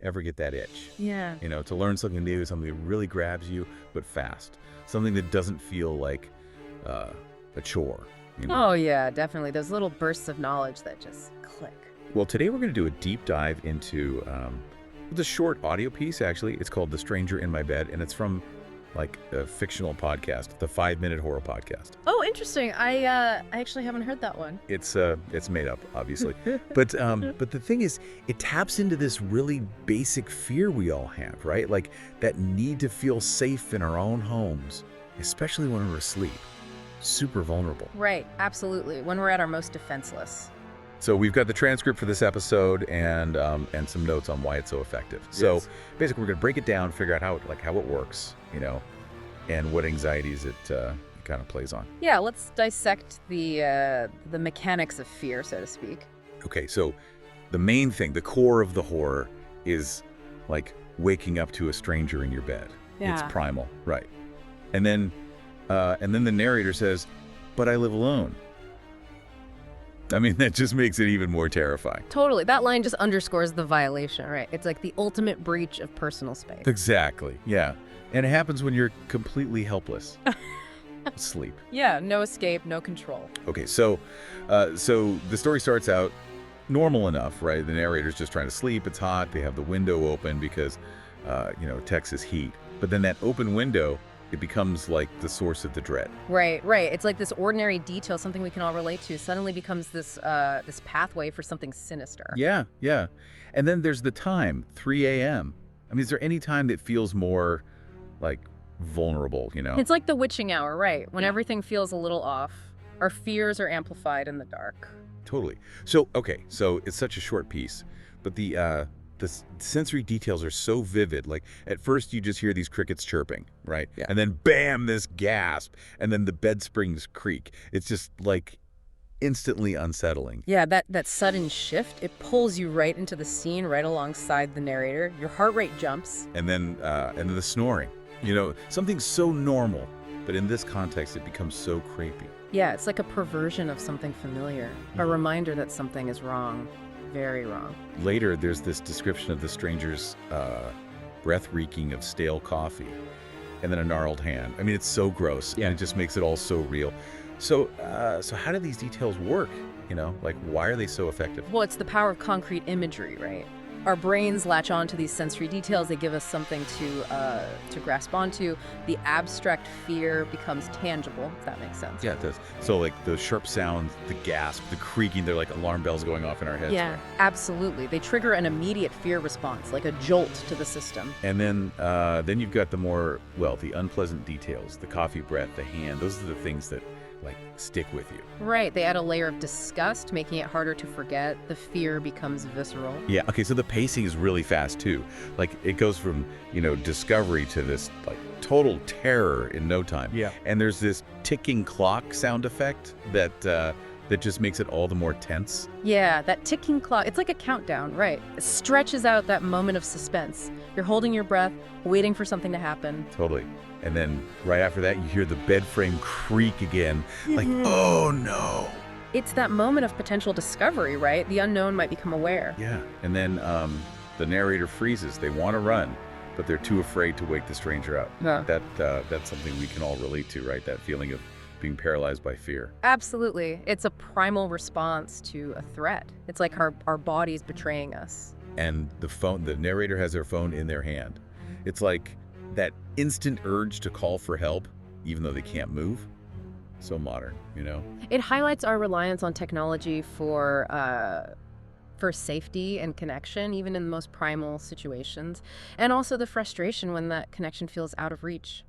ever get that itch? Yeah. To learn something new, something that really grabs you, but fast. Something that doesn't feel like a chore. Oh, yeah, definitely. Those little bursts of knowledge that just click. Well, today we're going to do a deep dive into it's a short audio piece, actually. It's called The Stranger in My Bed, and it's from a fictional podcast, the 5-Minute Horror Podcast. Oh, interesting. I actually haven't heard that one. It's made up, obviously. but the thing is, it taps into this really basic fear we all have, right? Like that need to feel safe in our own homes, especially when we're asleep. Super vulnerable. Right, absolutely. When we're at our most defenseless. So we've got the transcript for this episode and some notes on why it's so effective. Yes. So basically, we're going to break it down, figure out how it works, and what anxieties it kind of plays on. Yeah, let's dissect the mechanics of fear, so to speak. Okay, so the main thing, the core of the horror, is waking up to a stranger in your bed. Yeah. It's primal, right? And then the narrator says, "But I live alone." I mean, that just makes it even more terrifying. Totally. That line just underscores the violation, right? It's like the ultimate breach of personal space. Exactly, yeah. And it happens when you're completely helpless. Sleep. Yeah, no escape, no control. Okay, so the story starts out normal enough, right? The narrator's just trying to sleep. It's hot. They have the window open because, Texas heat. But then that open window, it becomes like the source of the dread. Right. It's like this ordinary detail, something we can all relate to, suddenly becomes this pathway for something sinister. Yeah. And then there's the time, 3 a.m. I mean, is there any time that feels more vulnerable, It's like the witching hour, right? When everything feels a little off. Our fears are amplified in the dark. Totally. So it's such a short piece, but the sensory details are so vivid. Like at first you just hear these crickets chirping, right? Yeah. And then bam, this gasp, and then the bed springs creak. It's just instantly unsettling. Yeah, that sudden shift, it pulls you right into the scene, right alongside the narrator. Your heart rate jumps. And then the snoring. Something so normal, but in this context it becomes so creepy. Yeah, it's like a perversion of something familiar, a reminder that something is wrong. Very wrong. Later, there's this description of the stranger's breath reeking of stale coffee, and then a gnarled hand. I mean, it's so gross, and it just makes it all so real. So how do these details work? Why are they so effective? Well, it's the power of concrete imagery, right? Our brains latch on to these sensory details. They give us something to grasp onto. The abstract fear becomes tangible, if that makes sense. Yeah, it does. So the sharp sounds, the gasp, the creaking, they're like alarm bells going off in our heads. Yeah, absolutely. They trigger an immediate fear response, like a jolt to the system. And then you've got the unpleasant details, the coffee breath, the hand. Those are the things that stick with you. Right. They add a layer of disgust, making it harder to forget. The fear becomes visceral. Yeah. Okay. So the pacing is really fast too. It goes from, discovery to this total terror in no time. Yeah. And there's this ticking clock sound effect that just makes it all the more tense. Yeah, that ticking clock, it's like a countdown, right? It stretches out that moment of suspense. You're holding your breath, waiting for something to happen. Totally. And then right after that, you hear the bed frame creak again. Oh no. It's that moment of potential discovery, right? The unknown might become aware. Yeah. And then the narrator freezes. They want to run, but they're too afraid to wake the stranger up. Yeah. That's something we can all relate to, right? That feeling of being paralyzed by fear. Absolutely. It's a primal response to a threat. It's like our body's betraying us. And the narrator has their phone in their hand. It's like that instant urge to call for help, even though they can't move. So modern, It highlights our reliance on technology for safety and connection, even in the most primal situations, and also the frustration when that connection feels out of reach.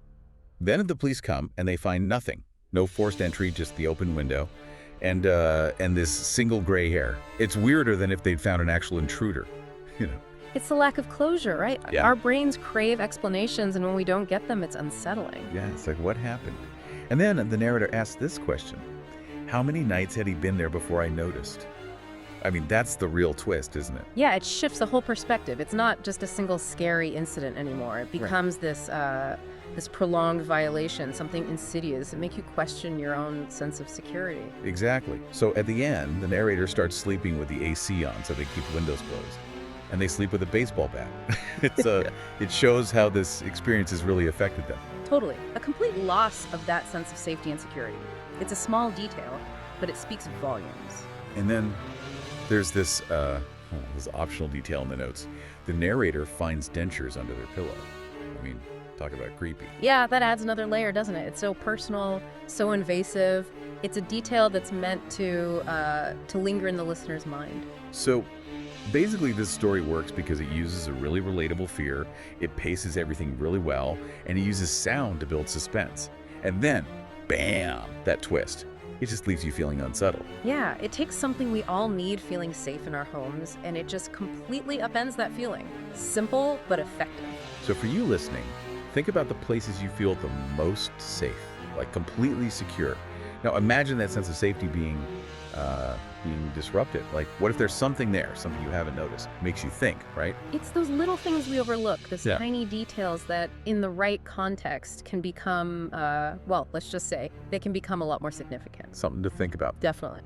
Then the police come and they find nothing. No forced entry, just the open window, and this single gray hair. It's weirder than if they'd found an actual intruder, It's the lack of closure, right? Yeah. Our brains crave explanations, and when we don't get them, it's unsettling. Yeah, it's like, what happened? And then the narrator asks this question: how many nights had he been there before I noticed? I mean, that's the real twist, isn't it? Yeah, it shifts the whole perspective. It's not just a single scary incident anymore. It becomes this prolonged violation, something insidious. It makes you question your own sense of security. Exactly. So at the end, the narrator starts sleeping with the AC on so they keep windows closed. and they sleep with a baseball bat. It shows how this experience has really affected them. Totally. A complete loss of that sense of safety and security. It's a small detail, but it speaks volumes. And then there's this optional detail in the notes. The narrator finds dentures under their pillow. I mean, talk about creepy. Yeah, that adds another layer, doesn't it? It's so personal, so invasive. It's a detail that's meant to linger in the listener's mind. So basically, this story works because it uses a really relatable fear, it paces everything really well, and it uses sound to build suspense. And then, bam, that twist. It just leaves you feeling unsettled. Yeah, it takes something we all need feeling safe in our homes, and it just completely upends that feeling. Simple, but effective. So for you listening, think about the places you feel the most safe, like completely secure. Now imagine that sense of safety being disrupted. Like, what if there's something there, something you haven't noticed? Makes you think, right? It's those little things we overlook, those Yeah. tiny details that in the right context can become, well, let's just say, they can become a lot more significant. Something to think about. Definitely.